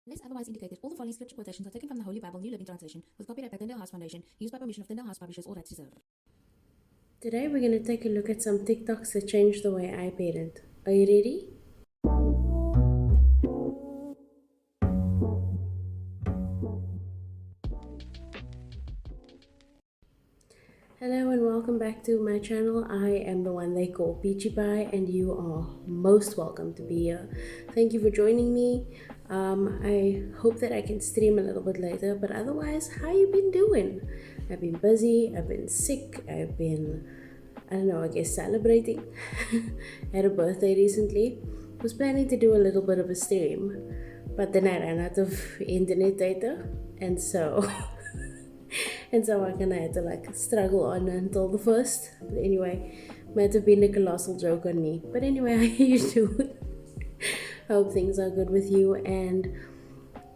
Unless otherwise indicated, all the following scripture quotations are taken from the Holy Bible, New Living Translation, with copyright by Tyndale Foundation, used by permission of Tyndale House Publishers, all rights reserved. Today we're going to take a look at some TikToks that changed the way I parent. Are you ready? Hello and welcome back to my channel. I am the one they call Peachy Pie and you are most welcome to be here. Thank you for joining me. I hope that I can stream a little bit later, but otherwise, how you been doing? I've been busy, I've been sick, I've been, I guess celebrating. Had a birthday recently. Was planning to do a little bit of a stream, but then I ran out of internet data and so I kind of had to struggle on until the first. But anyway, might have been a colossal joke on me. But anyway, how you doing? Hope things are good with you. And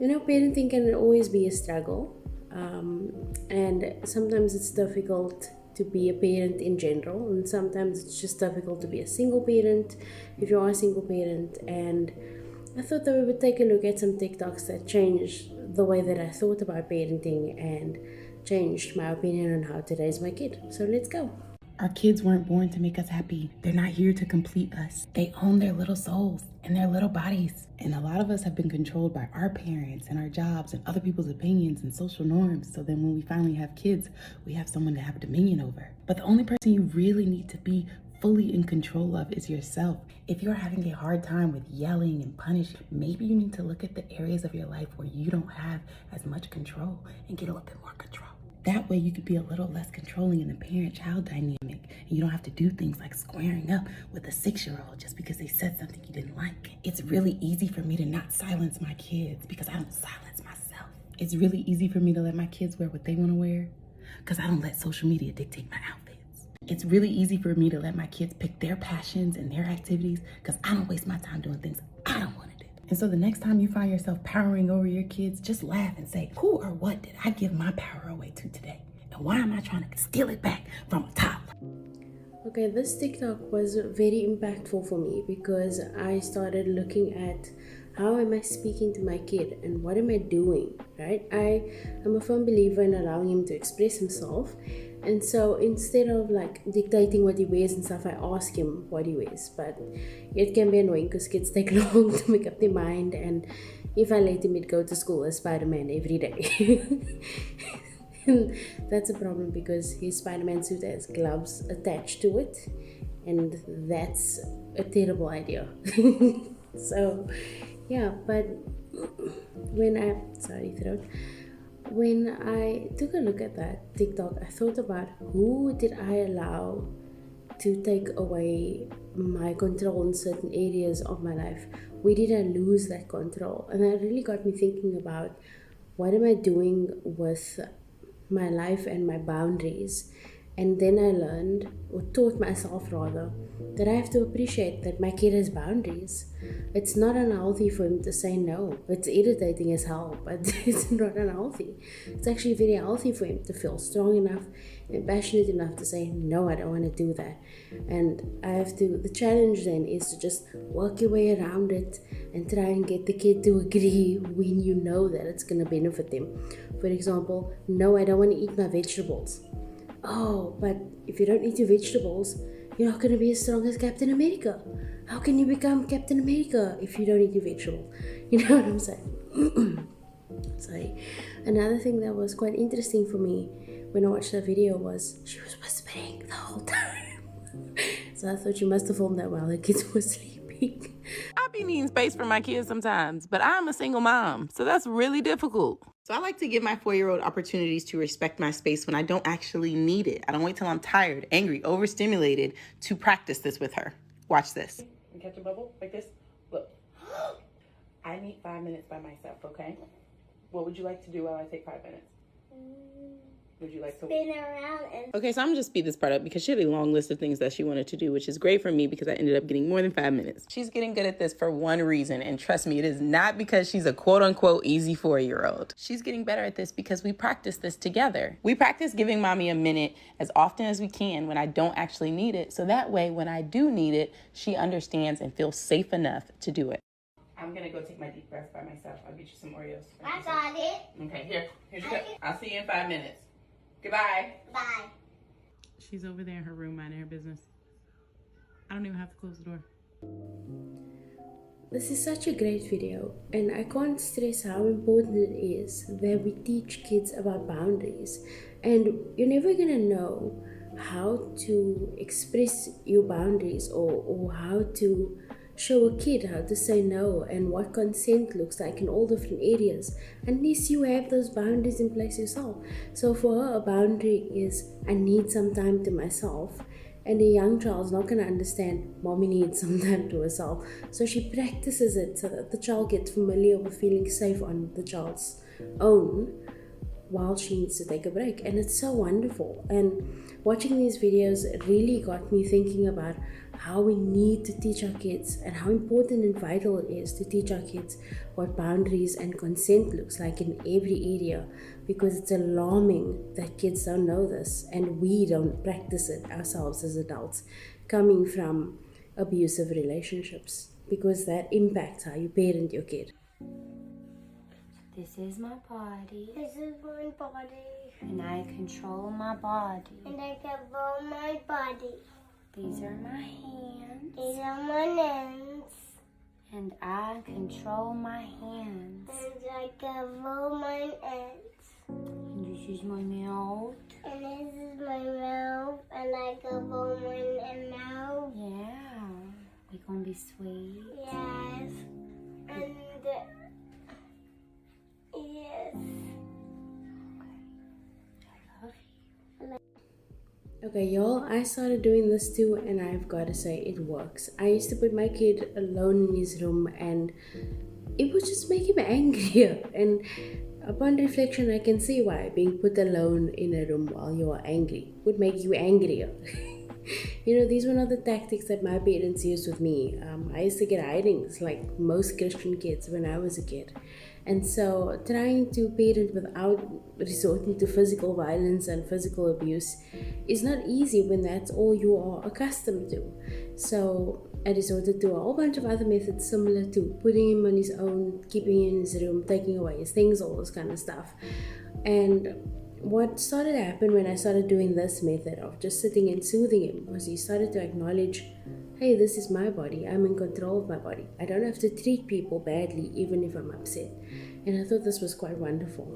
parenting can always be a struggle. And sometimes it's difficult to be a parent in general. And sometimes it's just difficult to be a single parent if you are a single parent. And I thought that we would take a look at some TikToks that changed the way that I thought about parenting and changed my opinion on how to raise my kid. So let's go. Our kids weren't born to make us happy. They're not here to complete us. They own their little souls and their little bodies. And a lot of us have been controlled by our parents and our jobs and other people's opinions and social norms. So then when we finally have kids, we have someone to have dominion over. But the only person you really need to be fully in control of is yourself. If you're having a hard time with yelling and punishing, maybe you need to look at the areas of your life where you don't have as much control and get a little bit more control. That way you could be a little less controlling in the parent-child dynamic, and you don't have to do things like squaring up with a 6-year-old just because they said something you didn't like. It's really easy for me to not silence my kids because I don't silence myself. It's really easy for me to let my kids wear what they want to wear because I don't let social media dictate my outfits. It's really easy for me to let my kids pick their passions and their activities because I don't waste my time doing things I don't want to do. And so the next time you find yourself powering over your kids, just laugh and say, who or what did I give my power away to today? And why am I trying to steal it back from a toddler? Okay, this TikTok was very impactful for me because I started looking at how am I speaking to my kid and what am I doing, right? I am a firm believer in allowing him to express himself. And so instead of dictating what he wears and stuff, I ask him what he wears. But it can be annoying because kids take long to make up their mind. And if I let him, he'd go to school as Spider-Man every day. And that's a problem because his Spider-Man suit has gloves attached to it. And that's a terrible idea. So, yeah, but when I took a look at that TikTok, I thought about who did I allow to take away my control in certain areas of my life? Where did I lose that control? And that really got me thinking about what am I doing with my life and my boundaries. And then I learned, or taught myself rather, that I have to appreciate that my kid has boundaries. It's not unhealthy for him to say no. It's irritating as hell, but it's not unhealthy. It's actually very healthy for him to feel strong enough and passionate enough to say, no, I don't want to do that. And the challenge then is to just work your way around it and try and get the kid to agree when you know that it's going to benefit them. For example, no, I don't want to eat my vegetables. Oh, but if you don't eat your vegetables, you're not going to be as strong as Captain America. How can you become Captain America if you don't eat your vegetables? You know what I'm saying? Sorry. Another thing that was quite interesting for me when I watched that video was she was whispering the whole time. So I thought you must have filmed that while the kids were sleeping. I be needing space for my kids sometimes, but I'm a single mom, so that's really difficult. So I like to give my 4-year-old opportunities to respect my space when I don't actually need it. I don't wait till I'm tired, angry, overstimulated to practice this with her. Watch this. And catch a bubble like this. Look. I need 5 minutes by myself, okay? What would you like to do while I take 5 minutes? Would you like to spin around and... Okay, so I'm gonna just speed this part up because she had a long list of things that she wanted to do, which is great for me because I ended up getting more than 5 minutes. She's getting good at this for one reason, and trust me, it is not because she's a quote-unquote easy 4-year-old. She's getting better at this because we practice this together. We practice giving mommy a minute as often as we can when I don't actually need it, so that way when I do need it, she understands and feels safe enough to do it. I'm gonna go take my deep breath by myself. I'll get you some Oreos. I got it. Okay, here's your cup. I'll see you in 5 minutes. Goodbye. Bye. She's over there in her room minding her business. I don't even have to close the door. This is such a great video, and I can't stress how important it is that we teach kids about boundaries. And you're never gonna know how to express your boundaries or how to show a kid how to say no and what consent looks like in all different areas unless you have those boundaries in place yourself. So for her, a boundary is I need some time to myself. And a young child's not going to understand mommy needs some time to herself. So she practices it so that the child gets familiar with feeling safe on the child's own while she needs to take a break. And it's so wonderful. And watching these videos really got me thinking about how we need to teach our kids and how important and vital it is to teach our kids what boundaries and consent looks like in every area, because it's alarming that kids don't know this and we don't practice it ourselves as adults coming from abusive relationships, because that impacts how you parent your kid. This is my body, This is my body. and I control my body. And I control my body. These are my hands, These are my hands. and I control my hands. And I control my hands. And this is my mouth. And this is my mouth. And I control my mouth. Yeah, we gonna be sweet. Yes. And yes. I love you. Okay, y'all, I started doing this too, and I've got to say it works. I used to put my kid alone in his room, and it would just make him angrier. And upon reflection, I can see why being put alone in a room while you are angry would make you angrier. You know, these were not the tactics that my parents used with me. I used to get hidings like most Christian kids when I was a kid. And so trying to parent without resorting to physical violence and physical abuse is not easy when that's all you are accustomed to. So I resorted to a whole bunch of other methods similar to putting him on his own, keeping him in his room, taking away his things, all this kind of stuff. And what started to happen when I started doing this method of just sitting and soothing him was he started to acknowledge, hey, this is my body. I'm in control of my body. I don't have to treat people badly even if I'm upset. And I thought this was quite wonderful.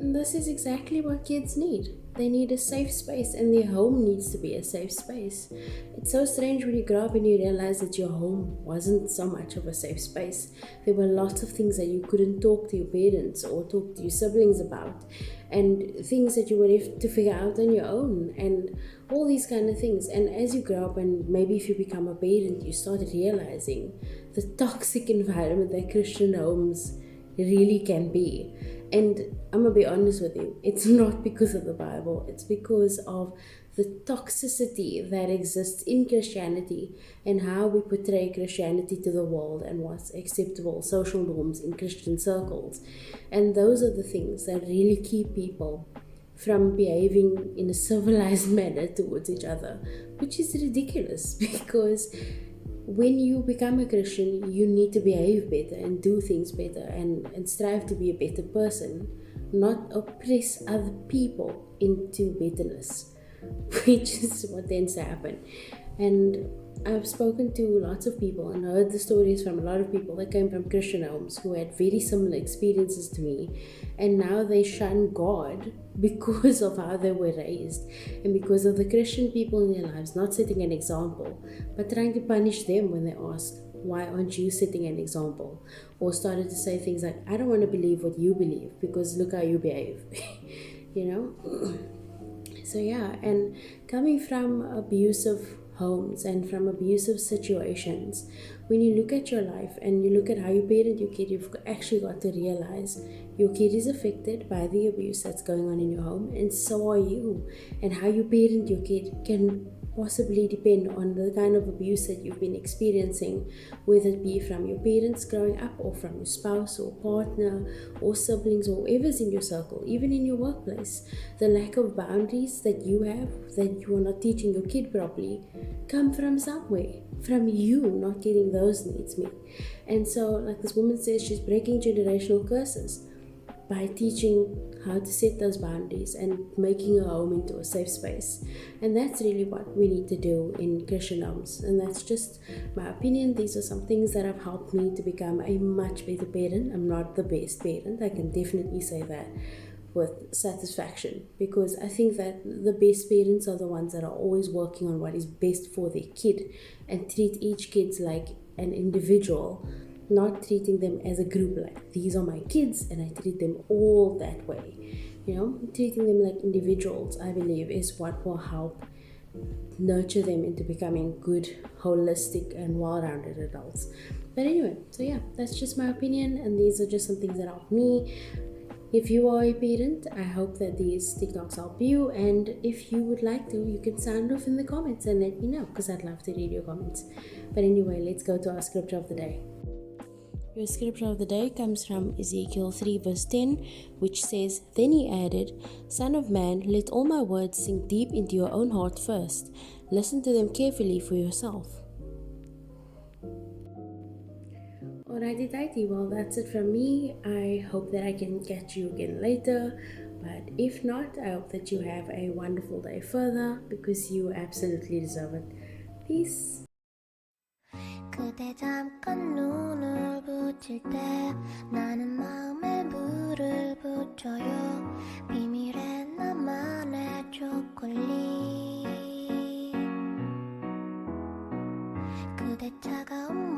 And this is exactly what kids need. They need a safe space, and their home needs to be a safe space. It's so strange when you grow up and you realize that your home wasn't so much of a safe space. There were lots of things that you couldn't talk to your parents or talk to your siblings about, and things that you would have to figure out on your own, and all these kind of things. And as you grow up, and maybe if you become a parent, you started realizing the toxic environment that Christian homes really can be. And I'm gonna be honest with you, it's not because of the Bible, it's because of the toxicity that exists in Christianity and how we portray Christianity to the world and what's acceptable social norms in Christian circles. And those are the things that really keep people from behaving in a civilized manner towards each other, which is ridiculous, because when you become a Christian, you need to behave better and do things better and strive to be a better person, not oppress other people into bitterness, which is what tends to happen. And I've spoken to lots of people and heard the stories from a lot of people that came from Christian homes who had very similar experiences to me, and now they shun God because of how they were raised and because of the Christian people in their lives not setting an example, but trying to punish them when they ask, why aren't you setting an example? Or started to say things like, I don't want to believe what you believe because look how you behave. You know? So yeah, and coming from abusive homes and from abusive situations, when you look at your life and you look at how you parent your kid, you've actually got to realize your kid is affected by the abuse that's going on in your home, and so are you. And how you parent your kid can possibly depend on the kind of abuse that you've been experiencing, whether it be from your parents growing up or from your spouse or partner or siblings or whoever's in your circle, even in your workplace. The lack of boundaries that you have, that you are not teaching your kid properly, come from somewhere, from you not getting those needs met. And so, like this woman says, she's breaking generational curses by teaching how to set those boundaries and making a home into a safe space. And that's really what we need to do in Christian homes. And that's just my opinion. These are some things that have helped me to become a much better parent. I'm not the best parent, I can definitely say that with satisfaction, because I think that the best parents are the ones that are always working on what is best for their kid and treat each kid like an individual, not treating them as a group, like these are my kids and I treat them all that way. Treating them like individuals, I believe, is what will help nurture them into becoming good, holistic and well-rounded adults. But anyway, so yeah, that's just my opinion, and these are just some things that help me. If you are a parent, I hope that these TikToks help you, and if you would like to, you can sound off in the comments and let me know, because I'd love to read your comments. But anyway, let's go to our scripture of the day. Your scripture of the day comes from Ezekiel 3 verse 10, which says, "Then he added, Son of man, let all my words sink deep into your own heart first. Listen to them carefully for yourself." Alrighty, well, that's it from me. I hope that I can catch you again later. But if not, I hope that you have a wonderful day further, because you absolutely deserve it. Peace. 그대 잠깐 눈을 붙일 때 나는 마음에 물을 붙여요. 비밀의 나만의 초콜릿. 그대 차가운